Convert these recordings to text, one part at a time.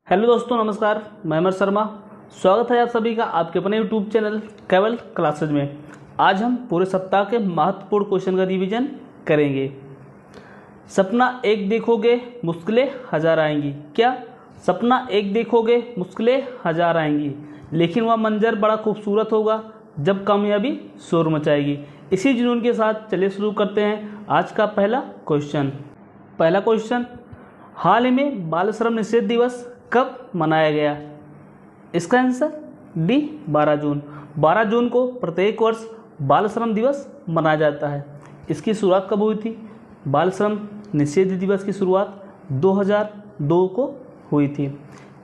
Hello दोस्तों, नमस्कार। मैं अमर शर्मा। स्वागत है आप सभी का आपके अपने यूट्यूब चैनल केवल क्लासेज में। आज हम पूरे सप्ताह के महत्वपूर्ण क्वेश्चन का रिवीजन करेंगे। सपना एक देखोगे मुश्किलें हजार आएंगी। क्या? सपना एक देखोगे मुश्किलें हजार आएंगी, लेकिन वह मंजर बड़ा खूबसूरत होगा जब कामयाबी शोर मचाएगी। इसी जुनून के साथ चलिए शुरू करते हैं आज का पहला क्वेश्चन। पहला क्वेश्चन, हाल ही में बाल श्रम निषेध दिवस कब मनाया गया? इसका आंसर डी 12 जून। 12 जून को प्रत्येक वर्ष बाल श्रम दिवस मनाया जाता है। इसकी शुरुआत कब हुई थी? बाल श्रम निषेध दिवस की शुरुआत 2002 को हुई थी।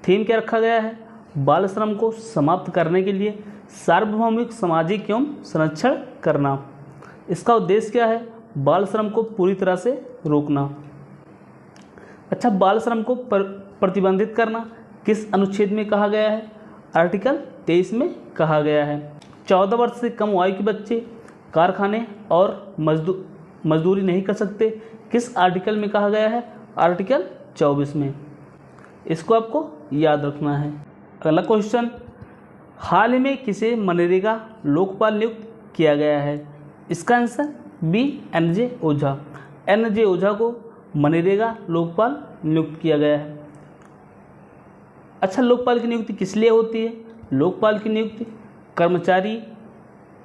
थीम क्या रखा गया है? बाल श्रम को समाप्त करने के लिए सार्वभौमिक सामाजिक एवं संरक्षण करना। इसका उद्देश्य क्या है? बाल श्रम को पूरी तरह से रोकना। अच्छा, बाल श्रम को प्रतिबंधित करना किस अनुच्छेद में कहा गया है? आर्टिकल 23 में कहा गया है। 14 वर्ष से कम आयु के बच्चे कारखाने और मजदूरी नहीं कर सकते, किस आर्टिकल में कहा गया है? आर्टिकल 24 में। इसको आपको याद रखना है। अगला क्वेश्चन, हाल ही में किसे मनरेगा लोकपाल नियुक्त किया गया है? इसका आंसर बी एन.जे. ओझा। एन.जे. ओझा को मनरेगा लोकपाल नियुक्त किया गया है। अच्छा, लोकपाल की नियुक्ति किस लिए होती है? लोकपाल की नियुक्ति कर्मचारी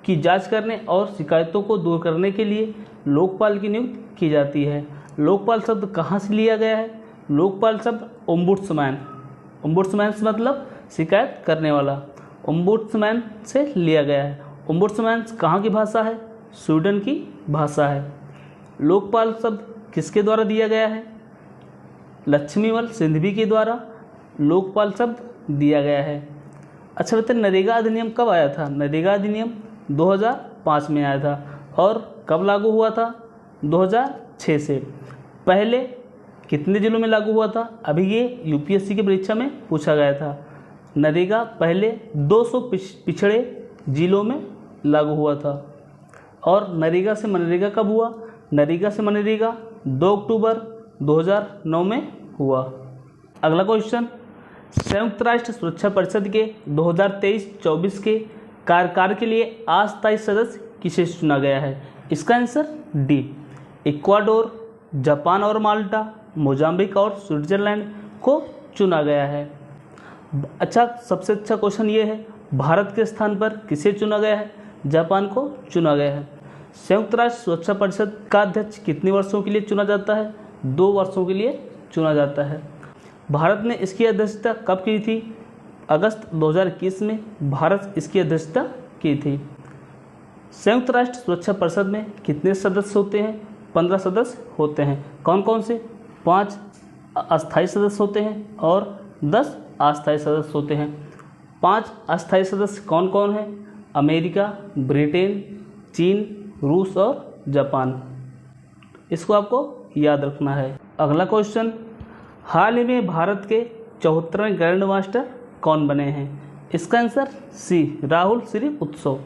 की जांच करने और शिकायतों को दूर करने के लिए लोकपाल की नियुक्ति की जाती है। लोकपाल शब्द कहाँ से लिया गया है? लोकपाल शब्द ओम्बुड्समैन, ओम्बुड्समैन से मतलब शिकायत करने वाला, ओम्बुड्समैन से लिया गया है। ओम्बुड्समैन कहाँ की भाषा है? स्वीडन की भाषा है। लोकपाल शब्द किसके द्वारा दिया गया है? लक्ष्मीवल सिंघवी के द्वारा लोकपाल शब्द दिया गया है। अच्छा बताइए, नरेगा अधिनियम कब आया था? नरेगा अधिनियम 2005 में आया था और कब लागू हुआ था? 2006 से। पहले कितने जिलों में लागू हुआ था? अभी ये यूपीएससी की परीक्षा में पूछा गया था। नरेगा पहले 200 पिछड़े जिलों में लागू हुआ था। और नरेगा से मनरेगा कब हुआ? नरेगा से मनरेगा 2 अक्टूबर 2009 में हुआ। अगला क्वेश्चन, संयुक्त राष्ट्र सुरक्षा परिषद के 2023-24 के कार्यकाल के लिए अस्थायी सदस्य किसे चुना गया है? इसका आंसर डी इक्वाडोर, जापान और माल्टा, मोजाम्बिक और स्विट्जरलैंड को चुना गया है। अच्छा, सबसे अच्छा क्वेश्चन ये है, भारत के स्थान पर किसे चुना गया है? जापान को चुना गया है। संयुक्त राष्ट्र सुरक्षा परिषद का अध्यक्ष कितने वर्षों के लिए चुना जाता है? 2 वर्षों के लिए चुना जाता है। भारत ने इसकी अध्यक्षता कब की थी? अगस्त 2021 में भारत इसकी अध्यक्षता की थी। संयुक्त राष्ट्र सुरक्षा परिषद में कितने सदस्य होते हैं? 15 सदस्य होते हैं। कौन कौन से? 5 अस्थायी सदस्य होते हैं और 10 अस्थायी सदस्य होते हैं। 5 अस्थायी सदस्य कौन कौन हैं? अमेरिका, ब्रिटेन, चीन, रूस और जापान। इसको आपको याद रखना है। अगला क्वेश्चन, हाल ही में भारत के 74वें ग्रैंड मास्टर कौन बने हैं? इसका आंसर सी राहुल श्री उत्सव।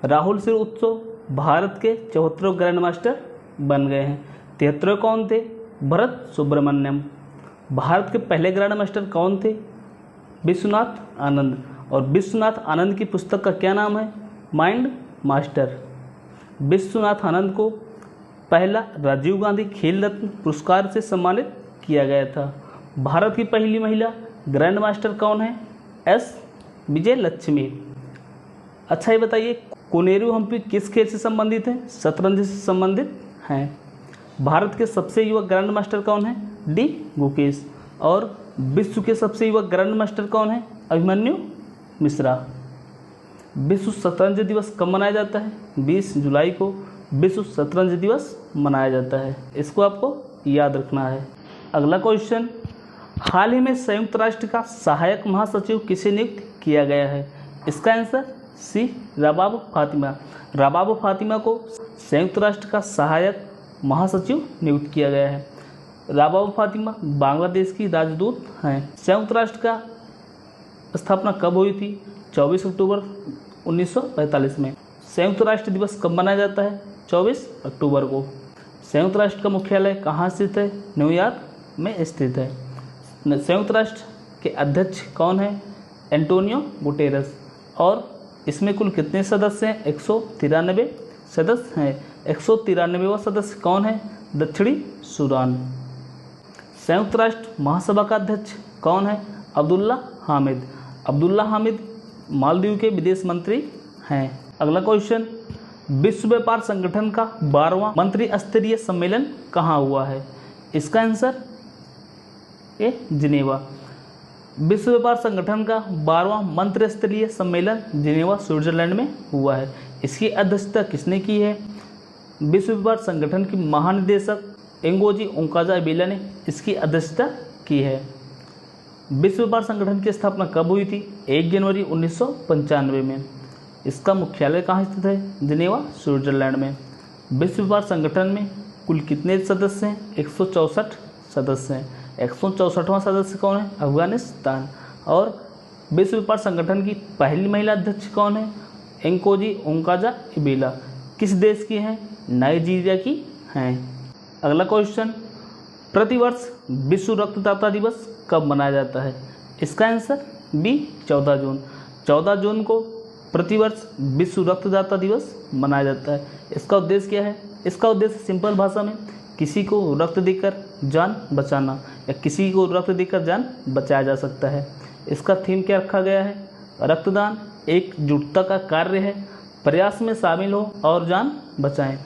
राहुल श्री उत्सव भारत के 74वें ग्रैंड मास्टर बन गए हैं। 73वें कौन थे? भरत सुब्रमण्यम। भारत के पहले ग्रैंड मास्टर कौन थे? विश्वनाथ आनंद। और विश्वनाथ आनंद की पुस्तक का क्या नाम है? Mind master. विश्वनाथ आनंद को पहला राजीव गांधी खेल रत्न पुरस्कार से सम्मानित किया गया था। भारत की पहली महिला ग्रैंड मास्टर कौन है? एस विजय लक्ष्मी। अच्छा, ये बताइए, कोनेरू हम्पी किस खेल से संबंधित है? शतरंज से संबंधित हैं। भारत के सबसे युवा ग्रैंड मास्टर कौन है? डी गुकेश। और विश्व के सबसे युवा ग्रैंड मास्टर कौन है? अभिमन्यु मिश्रा। विश्व शतरंज दिवस कब मनाया जाता है? 20 जुलाई को विश्व शतरंज दिवस मनाया जाता है। इसको आपको याद रखना है। अगला क्वेश्चन, हाल ही में संयुक्त राष्ट्र का सहायक महासचिव किसे नियुक्त किया गया है? इसका आंसर सी रबाब फातिमा। रबाब फातिमा को संयुक्त राष्ट्र का सहायक महासचिव नियुक्त किया गया है। रबाब फातिमा बांग्लादेश की राजदूत हैं। संयुक्त राष्ट्र का स्थापना कब हुई थी? 24 अक्टूबर 1945 में। संयुक्त राष्ट्र दिवस कब मनाया जाता है? 24 अक्टूबर को। संयुक्त राष्ट्र का मुख्यालय कहाँ स्थित है? न्यूयॉर्क में स्थित है। संयुक्त राष्ट्र के अध्यक्ष कौन है? Antonio Guterres. और इसमें कुल कितने सदस्य हैं? 193 सदस्य हैं। 193वां सदस्य कौन है? दक्षिणी सूडान। संयुक्त राष्ट्र महासभा का अध्यक्ष कौन है? अब्दुल्ला हामिद। अब्दुल्ला हामिद मालदीव के विदेश मंत्री हैं। अगला क्वेश्चन, विश्व व्यापार संगठन का 12वां मंत्री स्तरीय सम्मेलन कहाँ हुआ है? इसका आंसर ए जिनेवा। विश्व व्यापार संगठन का 12वां मंत्री स्तरीय सम्मेलन जिनेवा स्विट्जरलैंड में हुआ है। इसकी अध्यक्षता किसने की है? विश्व व्यापार संगठन की महानिदेशक एंगोजी ओंकाजा-इबेला ने इसकी अध्यक्षता की है। विश्व व्यापार संगठन की स्थापना कब हुई थी? 1 जनवरी 1995 में। इसका मुख्यालय कहाँ स्थित है? जिनेवा स्विट्जरलैंड में। विश्व व्यापार संगठन में कुल कितने सदस्य हैं? 164 सदस्य हैं। 164वां सदस्य कौन है? अफगानिस्तान। और विश्व व्यापार संगठन की पहली महिला अध्यक्ष कौन है? एंकोजी ओंकाजा-इबेला। किस देश की हैं? नाइजीरिया की हैं। अगला क्वेश्चन, प्रतिवर्ष विश्व रक्तदाता दिवस कब मनाया जाता है? इसका आंसर बी 14 जून। 14 जून को प्रतिवर्ष विश्व रक्तदाता दिवस मनाया जाता है। इसका उद्देश्य क्या है? इसका उद्देश्य सिंपल भाषा में किसी को रक्त देकर जान बचाना या किसी को रक्त देकर जान बचाया जा सकता है। इसका थीम क्या रखा गया है? रक्तदान एकजुटता का कार्य है, प्रयास में शामिल हो और जान बचाएं।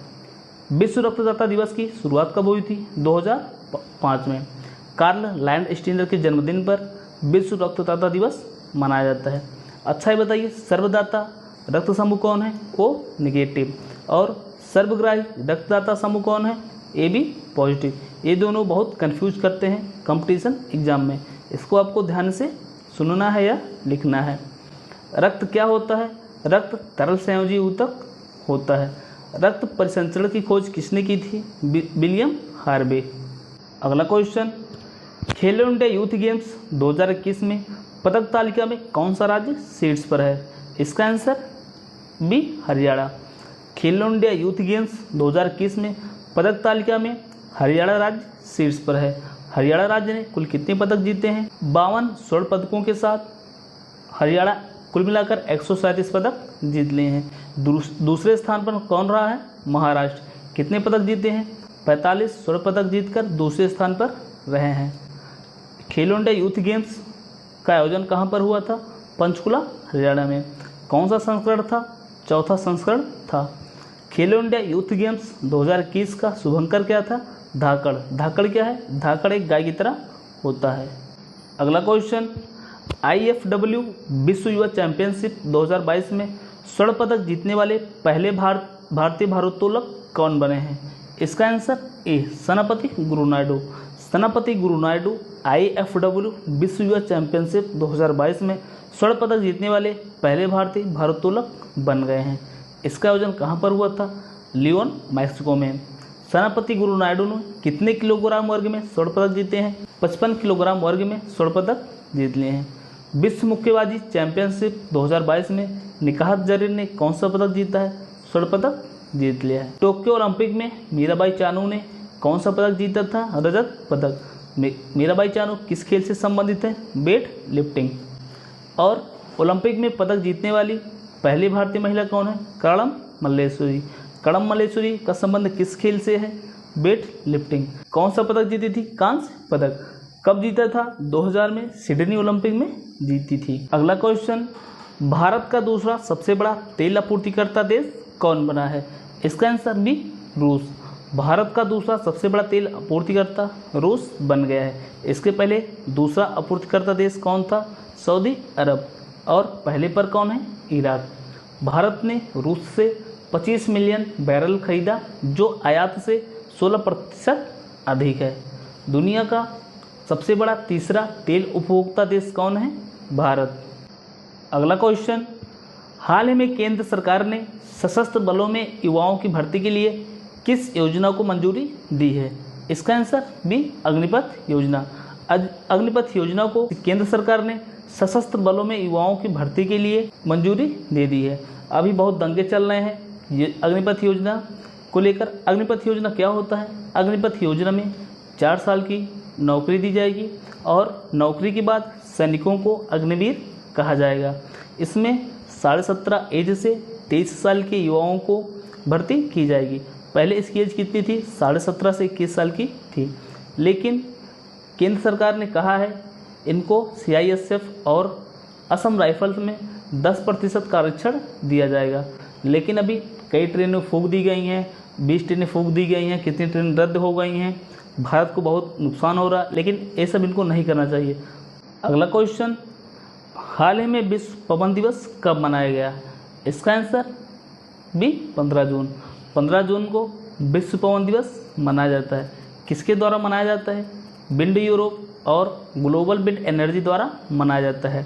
विश्व रक्तदाता दिवस की शुरुआत कब हुई थी? 2005 में। कार्ल लैंडस्टीनर के जन्मदिन पर विश्व रक्तदाता दिवस मनाया जाता है। अच्छा, ये बताइए, सर्वदाता रक्त समूह कौन है? O negative. और सर्वग्राही रक्तदाता समूह कौन है? A B positive. ये दोनों बहुत कंफ्यूज करते हैं कंपटीशन एग्जाम में। इसको आपको ध्यान से सुनना है या लिखना है। रक्त क्या होता है? रक्त तरल संयोजी ऊतक होता है। रक्त परिसंचरण की खोज किसने की थी? William Harvey. अगला क्वेश्चन, खेलो इंडिया यूथ गेम्स 2021 में पदक तालिका में कौन सा राज्य शीर्ष पर है? इसका आंसर बी हरियाणा। खेलो इंडिया यूथ गेम्स 2021 में पदक तालिका में हरियाणा राज्य शीर्ष पर है। हरियाणा राज्य ने कुल कितने पदक जीते हैं? 52 स्वर्ण पदकों के साथ हरियाणा कुल मिलाकर 137 पदक जीत लिए हैं। दूसरे स्थान पर कौन रहा है? महाराष्ट्र। कितने पदक जीते हैं? 45 स्वर्ण पदक जीतकर दूसरे स्थान पर रहे हैं। खेलो इंडिया यूथ गेम्स का आयोजन कहाँ पर हुआ था? पंचकुला हरियाणा में। कौन सा संस्करण था? चौथा संस्करण था। खेलो इंडिया यूथ गेम्स 2021 का शुभंकर क्या था? धाकड़। धाकड़ क्या है? धाकड़ एक गाय की तरह होता है। अगला क्वेश्चन, IFW विश्व युवा चैंपियनशिप 2022 में स्वर्ण पदक जीतने वाले पहले भारतीय भारोत्तोलक कौन बने हैं? इसका आंसर ए सनापति गुरु नायडू। सनापति गुरु नायडू IFW विश्व युवा चैंपियनशिप 2022 में स्वर्ण पदक जीतने वाले पहले भारतीय भारोत्तोलक बन गए हैं। इसका आयोजन कहाँ पर हुआ था? लियोन, मैक्सिको में। सनापति गुरु नायडू ने कितने किलोग्राम वर्ग में स्वर्ण पदक जीते हैं? 55 किलोग्राम वर्ग में स्वर्ण पदक जीत लिए हैं। विश्व मुक्केबाजी चैंपियनशिप 2022 में निकाहत जरीन ने कौन सा पदक जीता है? स्वर्ण पदक जीत लिया है। टोक्यो ओलंपिक में मीराबाई चानू ने कौन सा पदक जीता था? रजत पदक। मीराबाई चानू किस खेल से संबंधित है? Weight lifting. और ओलंपिक में पदक जीतने वाली पहली भारतीय महिला कौन है? कड़म मल्लेश्वरी। कड़म मल्लेश्वरी का संबंध किस खेल से है? Weight lifting. कौन सा पदक जीती थी? कांस्य पदक। कब जीता था? 2000 में सिडनी ओलंपिक में जीती थी। अगला क्वेश्चन, भारत का दूसरा सबसे बड़ा तेल आपूर्तिकर्ता देश कौन बना है? इसका आंसर बी रूस। भारत का दूसरा सबसे बड़ा तेल आपूर्तिकर्ता रूस बन गया है। इसके पहले दूसरा आपूर्तिकर्ता देश कौन था? सऊदी अरब। और पहले पर कौन है? इराक। भारत ने रूस से 25 मिलियन बैरल खरीदा, जो आयात से 16% अधिक है। दुनिया का सबसे बड़ा तीसरा तेल उपभोक्ता देश कौन है? भारत। अगला क्वेश्चन, हाल ही में केंद्र सरकार ने सशस्त्र बलों में युवाओं की भर्ती के लिए किस योजना को मंजूरी दी है? इसका आंसर बी अग्निपथ योजना। अग्निपथ योजना को केंद्र सरकार ने सशस्त्र बलों में युवाओं की भर्ती के लिए मंजूरी दे दी है। अभी बहुत दंगे चल रहे हैं ये अग्निपथ योजना को लेकर। अग्निपथ योजना क्या होता है? अग्निपथ योजना में 4 साल की नौकरी दी जाएगी और नौकरी के बाद सैनिकों को अग्निवीर कहा जाएगा। इसमें 17.5 एज से 23 साल के युवाओं को भर्ती की जाएगी। पहले इसकी एज कितनी थी? 17.5 से 21 साल की थी, लेकिन केंद्र सरकार ने कहा है इनको CISF और असम राइफल्स में 10% का आरक्षण दिया जाएगा। लेकिन अभी कई ट्रेनें फूंक दी गई हैं, 20 ट्रेनें फूंक दी गई हैं, कितनी ट्रेन रद्द हो गई हैं, भारत को बहुत नुकसान हो रहा है, लेकिन ये सब इनको नहीं करना चाहिए। अगला क्वेश्चन, हाल ही में विश्व पवन दिवस कब मनाया गया? इसका आंसर बी 15 जून। 15 जून को विश्व पवन दिवस मनाया जाता है। किसके द्वारा मनाया जाता है? विंड यूरोप और ग्लोबल विंड एनर्जी द्वारा मनाया जाता है।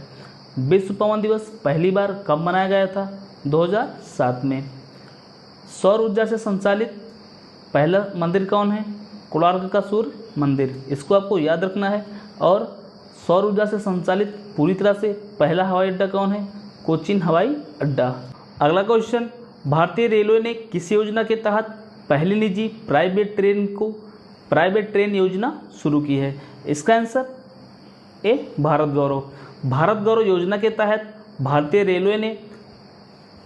विश्व पवन दिवस पहली बार कब मनाया गया था? 2007 में। सौर ऊर्जा से संचालित पहला मंदिर कौन है? कोणार्क का सूर्य मंदिर, इसको आपको याद रखना है। और सौर ऊर्जा से संचालित पूरी तरह से पहला हवाई अड्डा कौन है? कोचीन हवाई अड्डा। अगला क्वेश्चन, भारतीय रेलवे ने किस योजना के तहत पहली निजी प्राइवेट ट्रेन योजना शुरू की है? इसका आंसर ए भारत गौरव। भारत गौरव योजना के तहत भारतीय रेलवे ने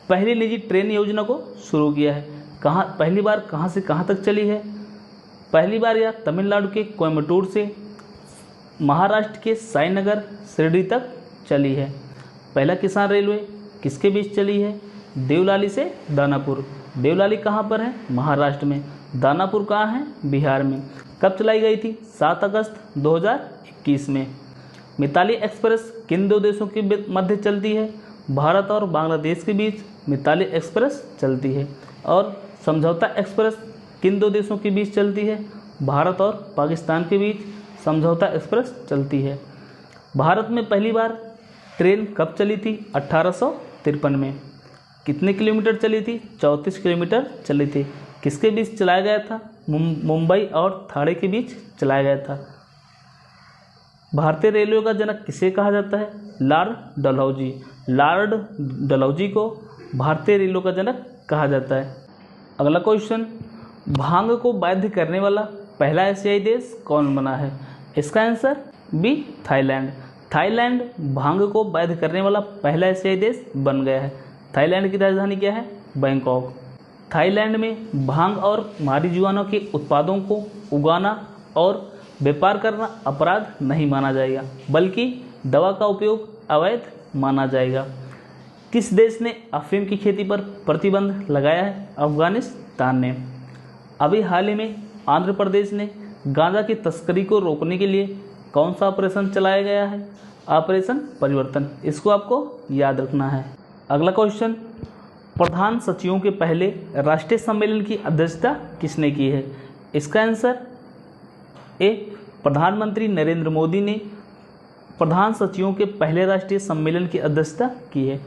पहली निजी ट्रेन योजना को शुरू किया है। पहली बार कहाँ से कहाँ तक चली है? पहली बार यह तमिलनाडु के कोयम्बटूर से महाराष्ट्र के साईनगर शिरडी तक चली है। पहला किसान रेलवे किसके बीच चली है? देवलाली से दानापुर। देवलाली कहाँ पर है? महाराष्ट्र में। दानापुर कहाँ है? बिहार में। कब चलाई गई थी? 7 अगस्त 2021 में। मिताली एक्सप्रेस किन दो देशों के मध्य चलती है? भारत और बांग्लादेश के बीच मिताली एक्सप्रेस चलती है। और समझौता एक्सप्रेस किन दो देशों के बीच चलती है? भारत और पाकिस्तान के बीच समझौता एक्सप्रेस चलती है। भारत में पहली बार ट्रेन कब चली थी? 1853 में। कितने किलोमीटर चली थी? 34 किलोमीटर चली थी। किसके बीच चलाया गया था? मुंबई और थाने के बीच चलाया गया था। भारतीय रेलवे का जनक किसे कहा जाता है? लॉर्ड डलहौजी। लॉर्ड डलहौजी को भारतीय रेलवे का जनक कहा जाता है। अगला क्वेश्चन, भांग को वैध करने वाला पहला एशियाई देश कौन बना है? इसका आंसर बी थाईलैंड। थाईलैंड भांग को वैध करने वाला पहला एशियाई देश बन गया है। थाईलैंड की राजधानी क्या है? बैंकॉक। थाईलैंड में भांग और मारिजुआना के उत्पादों को उगाना और व्यापार करना अपराध नहीं माना जाएगा, बल्कि दवा का उपयोग अवैध माना जाएगा। किस देश ने अफीम की खेती पर प्रतिबंध लगाया है? अफगानिस्तान ने। अभी हाल ही में आंध्र प्रदेश ने गांजा की तस्करी को रोकने के लिए कौन सा ऑपरेशन चलाया गया है? ऑपरेशन परिवर्तन। इसको आपको याद रखना है। अगला क्वेश्चन, प्रधान सचिवों के पहले राष्ट्रीय सम्मेलन की अध्यक्षता किसने की है? इसका आंसर ए प्रधानमंत्री नरेंद्र मोदी ने प्रधान सचिवों के पहले राष्ट्रीय सम्मेलन की अध्यक्षता की है।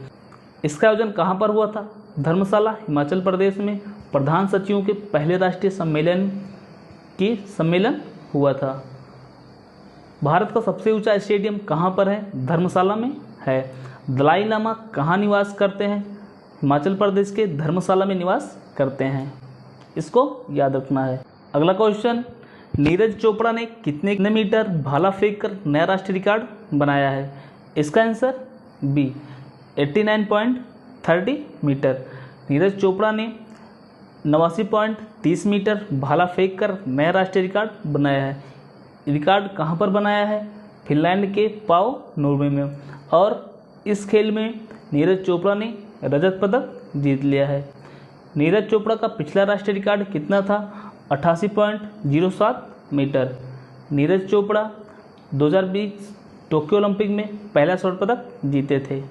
इसका आयोजन कहाँ पर हुआ था? धर्मशाला, हिमाचल प्रदेश में प्रधान सचिवों के पहले राष्ट्रीय सम्मेलन हुआ था। भारत का सबसे ऊंचा स्टेडियम कहाँ पर है? धर्मशाला में है। दलाई लामा कहाँ निवास करते हैं? हिमाचल प्रदेश के धर्मशाला में निवास करते हैं। इसको याद रखना है। अगला क्वेश्चन, नीरज चोपड़ा ने कितने मीटर भाला फेंक कर नया राष्ट्रीय रिकॉर्ड बनाया है? इसका answer B 89.30 metre. Neeraj Chopra ने 89.30 मीटर भाला फेंक कर नया राष्ट्रीय रिकॉर्ड बनाया है। रिकॉर्ड कहाँ पर बनाया है? फिनलैंड के पाओ नॉर्वे में। और इस खेल में नीरज चोपड़ा ने रजत पदक जीत लिया है। नीरज चोपड़ा का पिछला राष्ट्रीय रिकॉर्ड कितना था? 88.07 metre. Neeraj Chopra 2020 Tokyo Olympic में पहला स्वर्ण पदक जीते थे।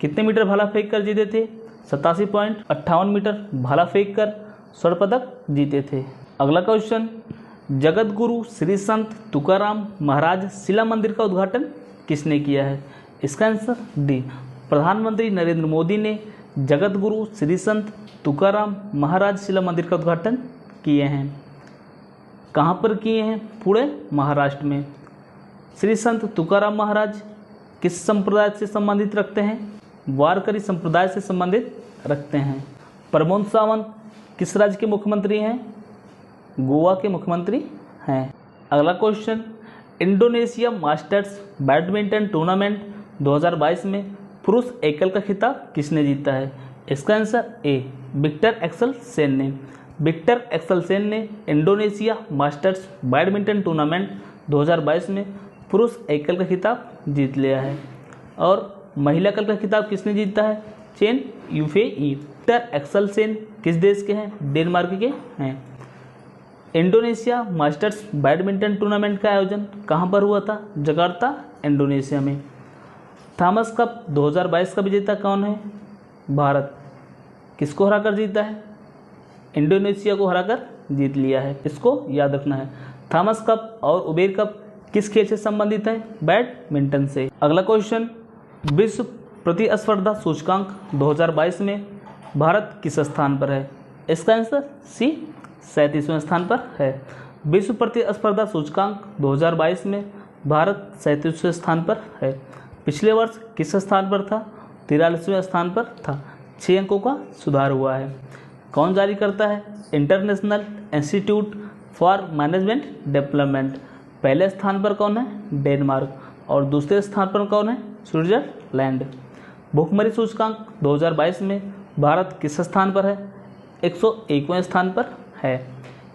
कितने मीटर भाला फेंक कर जीते थे? 87.58 मीटर भाला फेंक कर स्वर्ण पदक जीते थे। अगला क्वेश्चन, जगत गुरु श्री संत तुकाराम महाराज शिला मंदिर का उद्घाटन किसने किया है? इसका आंसर डी प्रधानमंत्री नरेंद्र मोदी ने जगत गुरु श्री संत तुकाराम महाराज शिला मंदिर का उद्घाटन किए हैं। कहाँ पर किए हैं? पुणे, महाराष्ट्र में। श्री संत तुकाराम महाराज किस संप्रदाय से संबंधित रखते हैं? वारकरी संप्रदाय से संबंधित रखते हैं। प्रमोद सावंत किस राज्य के मुख्यमंत्री हैं? गोवा के मुख्यमंत्री हैं। अगला question, Indonesia masters badminton tournament 2022 में पुरुष एकल का खिताब किसने जीता है? इसका answer A Viktor Axelsen ने। विक्टर एक्सल सेन ने इंडोनेशिया मास्टर्स बैडमिंटन टूर्नामेंट 2022 में पुरुष एकल का खिताब जीत लिया है। और महिला एकल का खिताब किसने जीता है? Chen Yufei. Viktor Axelsen किस देश के हैं? डेनमार्क के हैं। इंडोनेशिया मास्टर्स बैडमिंटन टूर्नामेंट का आयोजन कहाँ पर हुआ था? जकार्ता, इंडोनेशिया में। थॉमस कप 2022 का विजेता कौन है? भारत। किसको हराकर जीता है? इंडोनेशिया को हराकर जीत लिया है। इसको याद रखना है। थॉमस कप और उबेर कप किस खेल से संबंधित है? बैडमिंटन से। अगला क्वेश्चन, विश्व प्रतिस्पर्धा सूचकांक 2022 में भारत किस स्थान पर है? इसका आंसर सी 37वें स्थान पर है। विश्व प्रतिस्पर्धा सूचकांक 2022 में भारत 37वें स्थान पर है। पिछले वर्ष किस स्थान पर था? 43वें स्थान पर था। 6 अंकों का सुधार हुआ है। कौन जारी करता है? International institute for management development. पहले स्थान पर कौन है? डेनमार्क। और दूसरे स्थान पर कौन है? स्विट्जरलैंड। भुखमरी सूचकांक 2022 में भारत किस स्थान पर है? 101वें स्थान पर है।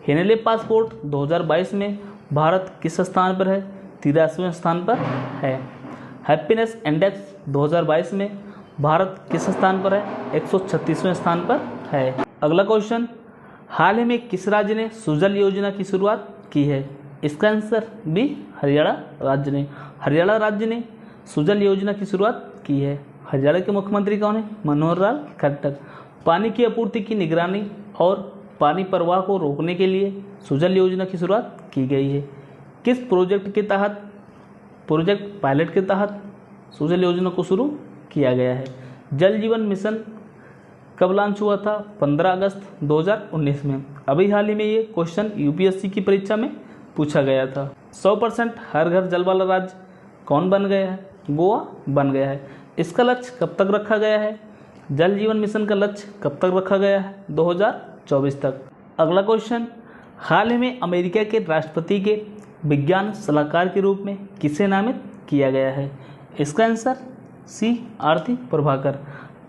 हेनेले पासपोर्ट 2022 में भारत किस स्थान पर है? 83वें स्थान पर है। हैप्पीनेस इंडेक्स 2022 में भारत किस स्थान पर है? 136वें स्थान पर है। अगला क्वेश्चन, हाल ही में किस राज्य ने सुजल योजना की शुरुआत की है? इसका आंसर बी हरियाणा राज्य ने। हरियाणा राज्य ने सुजल योजना की शुरुआत की है। हरियाणा के मुख्यमंत्री कौन है? मनोहर लाल खट्टर। पानी की आपूर्ति की निगरानी और पानी प्रवाह को रोकने के लिए सुजल योजना की शुरुआत की गई है। किस प्रोजेक्ट के तहत, प्रोजेक्ट पायलट के तहत सुजल योजना को शुरू किया गया है? जल जीवन मिशन कब लॉन्च हुआ था? 15 अगस्त 2019 में। अभी हाल ही में ये क्वेश्चन यूपीएससी की परीक्षा में पूछा गया था। 100% हर घर जल वाला राज्य कौन बन गया है? गोवा बन गया है। इसका लक्ष्य कब तक रखा गया है? जल जीवन मिशन का लक्ष्य कब तक रखा गया है? 2024 तक। अगला क्वेश्चन, हाल ही में अमेरिका के राष्ट्रपति के विज्ञान सलाहकार के रूप में किसे नामित किया गया है? इसका आंसर सी आरती प्रभाकर।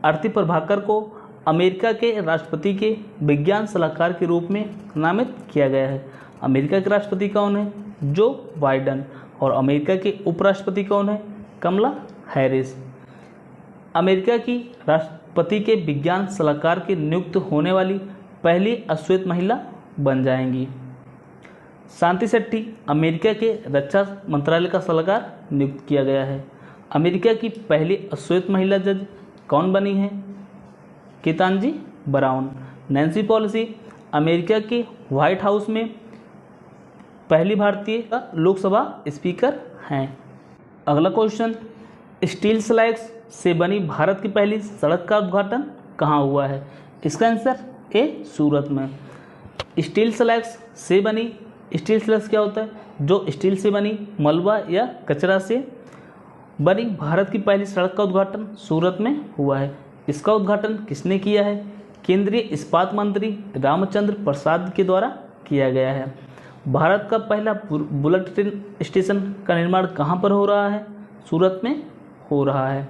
आरती प्रभाकर को अमेरिका के राष्ट्रपति के विज्ञान सलाहकार के रूप में नामित किया गया है। अमेरिका के राष्ट्रपति कौन है? जो बाइडन। और अमेरिका के उपराष्ट्रपति कौन है? कमला हैरिस। अमेरिका की राष्ट्रपति के विज्ञान सलाहकार की नियुक्त होने वाली पहली अश्वेत महिला बन जाएंगी। शांति शेट्टी अमेरिका के रक्षा मंत्रालय का सलाहकार नियुक्त किया गया है। अमेरिका की पहली अश्वेत महिला जज कौन बनी है? केतांजी ब्राउन। नैन्सी पेलोसी अमेरिका के व्हाइट हाउस में पहली भारतीय लोकसभा स्पीकर हैं। अगला क्वेश्चन, स्टील स्लैग्स से बनी भारत की पहली सड़क का उद्घाटन कहाँ हुआ है? इसका आंसर ए सूरत में। स्टील स्लैग्स से बनी, स्टील स्लैग्स क्या होता है? जो स्टील से बनी मलबा या कचरा से बनी भारत की पहली सड़क का उद्घाटन सूरत में हुआ है। इसका उद्घाटन किसने किया है? केंद्रीय इस्पात मंत्री रामचंद्र प्रसाद के द्वारा किया गया है। भारत का पहला बुलेट ट्रेन स्टेशन का निर्माण कहाँ पर हो रहा है? सूरत में हो रहा है।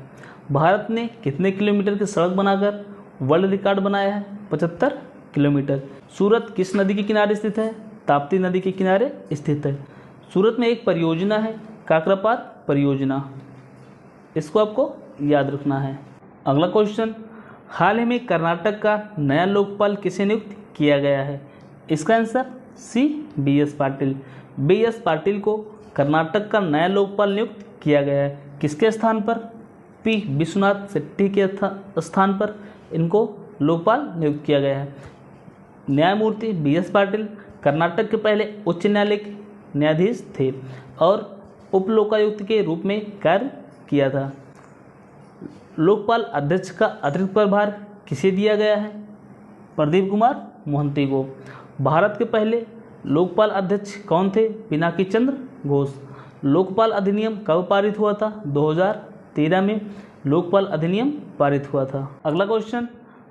भारत ने कितने किलोमीटर की सड़क बनाकर वर्ल्ड रिकॉर्ड बनाया है? 75 किलोमीटर। सूरत किस नदी के किनारे स्थित है? ताप्ती नदी के किनारे स्थित है। सूरत में एक परियोजना है, काकरापार परियोजना। इसको आपको याद रखना है। अगला क्वेश्चन, हाल ही में कर्नाटक का नया लोकपाल किसे नियुक्त किया गया है? इसका आंसर सी बी.एस. पाटिल। बी.एस. पाटिल को कर्नाटक का नया लोकपाल नियुक्त किया गया है। किसके स्थान पर? पी विश्वनाथ शेट्टी के स्थान पर इनको लोकपाल नियुक्त किया गया है। न्यायमूर्ति बी.एस. पाटिल कर्नाटक के पहले उच्च न्यायालय के न्यायाधीश थे और उप लोकायुक्त के रूप में कार्य किया था। लोकपाल अध्यक्ष का अतिरिक्त प्रभार किसे दिया गया है? प्रदीप कुमार मोहंती को। भारत के पहले लोकपाल अध्यक्ष कौन थे? पिनाकी चंद्र घोष। लोकपाल अधिनियम कब पारित हुआ था? 2013 में लोकपाल अधिनियम पारित हुआ था। अगला क्वेश्चन,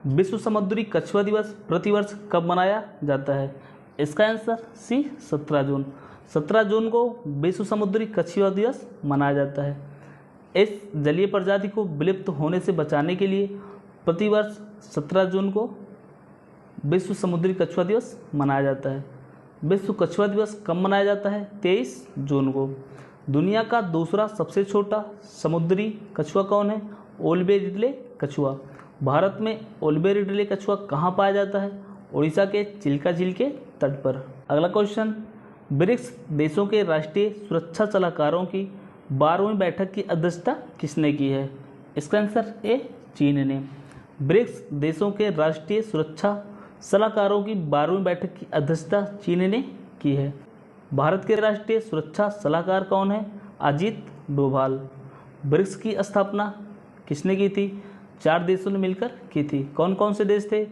विश्व समुद्री कछुआ दिवस प्रतिवर्ष कब मनाया जाता है? इसका आंसर सी 17 जून। 17 जून को विश्व समुद्री कछुआ दिवस मनाया जाता है। इस जलीय प्रजाति को विलुप्त होने से बचाने के लिए प्रतिवर्ष 17 जून को विश्व समुद्री कछुआ दिवस मनाया जाता है। विश्व कछुआ दिवस कब मनाया जाता है? 23 जून को। दुनिया का दूसरा सबसे छोटा समुद्री कछुआ कौन है? ओल्बे रिडले कछुआ। भारत में ओल्बे रिडले कछुआ कहाँ पाया जाता है? उड़ीसा के चिल्का झील के तट पर। अगला क्वेश्चन, ब्रिक्स देशों के राष्ट्रीय सुरक्षा सलाहकारों की 12वीं बैठक की अध्यक्षता किसने की है? इसका आंसर ए, चीन ने। ब्रिक्स देशों के राष्ट्रीय सुरक्षा सलाहकारों की 12वीं बैठक की अध्यक्षता चीन ने की है। भारत के राष्ट्रीय सुरक्षा सलाहकार कौन है? अजीत डोभाल। ब्रिक्स की स्थापना किसने की थी? 4 देशों ने मिलकर की थी। कौन कौन से देश थे?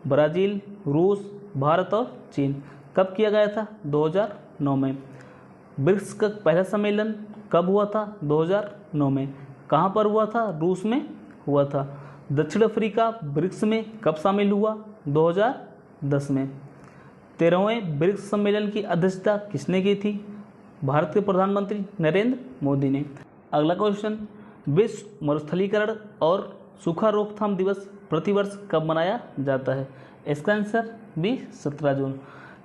ब्राज़ील, रूस, भारत और चीन। कब किया गया था? 2009 में। ब्रिक्स का पहला सम्मेलन कब हुआ था? 2009 में। कहाँ पर हुआ था? रूस में हुआ था। दक्षिण अफ्रीका ब्रिक्स में कब शामिल हुआ? 2010 में। 13वें ब्रिक्स सम्मेलन की अध्यक्षता किसने की थी? भारत के प्रधानमंत्री नरेंद्र मोदी ने। अगला क्वेश्चन, विश्व मरुस्थलीकरण और सूखा रोकथाम दिवस प्रतिवर्ष कब मनाया जाता है? इसका आंसर बी, 17 जून।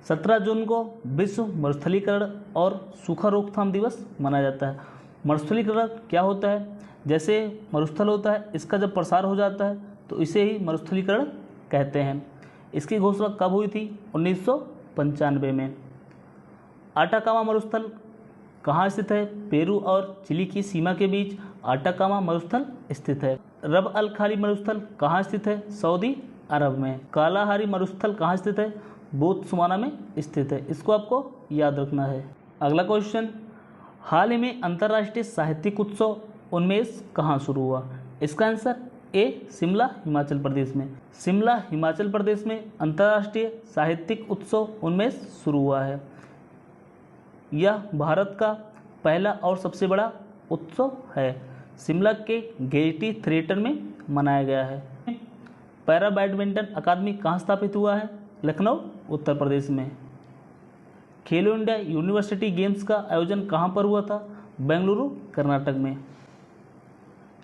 17 जून को विश्व मरुस्थलीकरण और सूखा रोकथाम दिवस मनाया जाता है। मरुस्थलीकरण क्या होता है? जैसे मरुस्थल होता है, इसका जब प्रसार हो जाता है तो इसे ही मरुस्थलीकरण कहते हैं। इसकी घोषणा कब हुई थी? 1995 में। आटाकामा मरुस्थल कहाँ स्थित है? पेरू और चिली की सीमा के बीच आटाकामा मरुस्थल स्थित है। रब अल खाली मरुस्थल कहाँ स्थित है? सऊदी अरब में। कालाहारी मरुस्थल कहाँ स्थित है? बोत्सवाना में स्थित है। इसको आपको याद रखना है। अगला क्वेश्चन, हाल ही में अंतर्राष्ट्रीय साहित्यिक उत्सव उन्मेष कहाँ शुरू हुआ? इसका आंसर ए, शिमला हिमाचल प्रदेश में। शिमला हिमाचल प्रदेश में अंतर्राष्ट्रीय साहित्यिक उत्सव उन्मेष शुरू हुआ है। यह भारत का पहला और सबसे बड़ा उत्सव है। शिमला के गेयटी थिएटर में मनाया गया है। पैरा बैडमिंटन अकादमी कहाँ स्थापित हुआ है? लखनऊ उत्तर प्रदेश में। खेलो इंडिया यूनिवर्सिटी गेम्स का आयोजन कहाँ पर हुआ था? बेंगलुरु कर्नाटक में।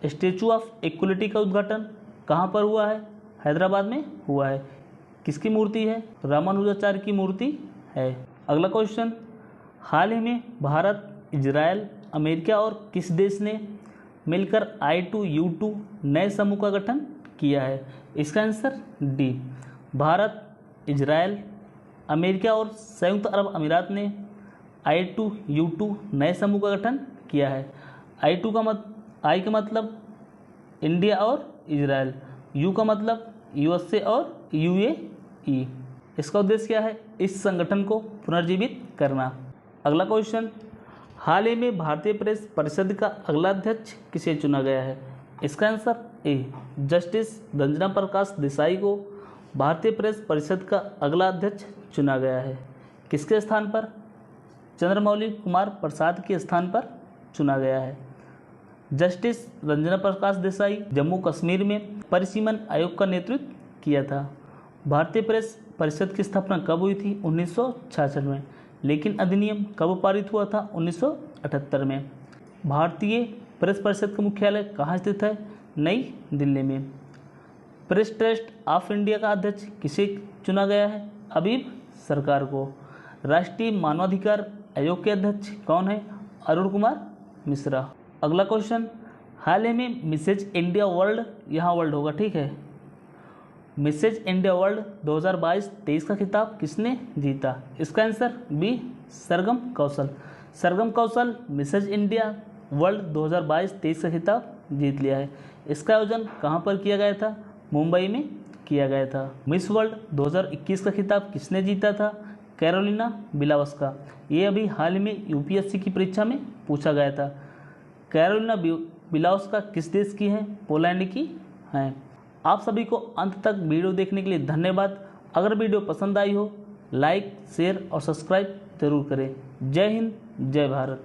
स्टैचू ऑफ इक्वलिटी का उद्घाटन कहाँ पर हुआ है? हैदराबाद में हुआ है। किसकी मूर्ति है? रामानुजाचार्य की मूर्ति है। अगला क्वेश्चन, हाल ही में भारत, इजरायल, अमेरिका और किस देश ने मिलकर I2U2 नए समूह का गठन किया है? इसका answer D. Bharat, Israel, America और संयुक्त अरब अमीरात ने I2U2 नए समूह का गठन किया है। I का मतलब इंडिया और इजरायल, U का मतलब USA और UAE। इसका उद्देश्य क्या है? इस संगठन को पुनर्जीवित करना। अगला क्वेश्चन, हाल ही में भारतीय प्रेस परिषद का अगला अध्यक्ष किसे चुना गया है? इसका आंसर ए, जस्टिस रंजना प्रकाश देसाई को भारतीय प्रेस परिषद का अगला अध्यक्ष चुना गया है। किसके स्थान पर? चंद्रमौली कुमार प्रसाद के स्थान पर चुना गया है। जस्टिस रंजना प्रकाश देसाई जम्मू कश्मीर में परिसीमन आयोग का नेतृत्व किया था। भारतीय प्रेस परिषद की स्थापना कब हुई थी? 1966 में। लेकिन अधिनियम कब पारित हुआ था? 1978 में। भारतीय प्रेस परिषद का मुख्यालय कहाँ स्थित है? नई दिल्ली में। प्रेस ट्रस्ट ऑफ इंडिया का अध्यक्ष किसे चुना गया है? हबीब सरकार को। राष्ट्रीय मानवाधिकार आयोग के अध्यक्ष कौन है? अरुण कुमार मिश्रा। अगला क्वेश्चन, हाल ही में मिसेज इंडिया वर्ल्ड, यहाँ वर्ल्ड होगा, ठीक है, मिसेज इंडिया वर्ल्ड 2022-23 का खिताब किसने जीता? इसका आंसर बी, सरगम कौशल। सरगम कौशल मिसेज इंडिया वर्ल्ड 2022-23 का खिताब जीत लिया है। इसका आयोजन कहाँ पर किया गया था? मुंबई में किया गया था। मिस वर्ल्ड 2021 का खिताब किसने जीता था? Carolina Bielawska. ये अभी हाल ही में यूपीएससी की परीक्षा में पूछा गया था। कैरोलिना बिलावस्का किस देश की हैं? पोलैंड की हैं। आप सभी को अंत तक वीडियो देखने के लिए धन्यवाद। अगर वीडियो पसंद आई हो, लाइक, शेयर और सब्सक्राइब जरूर करें। जय हिंद, जय भारत।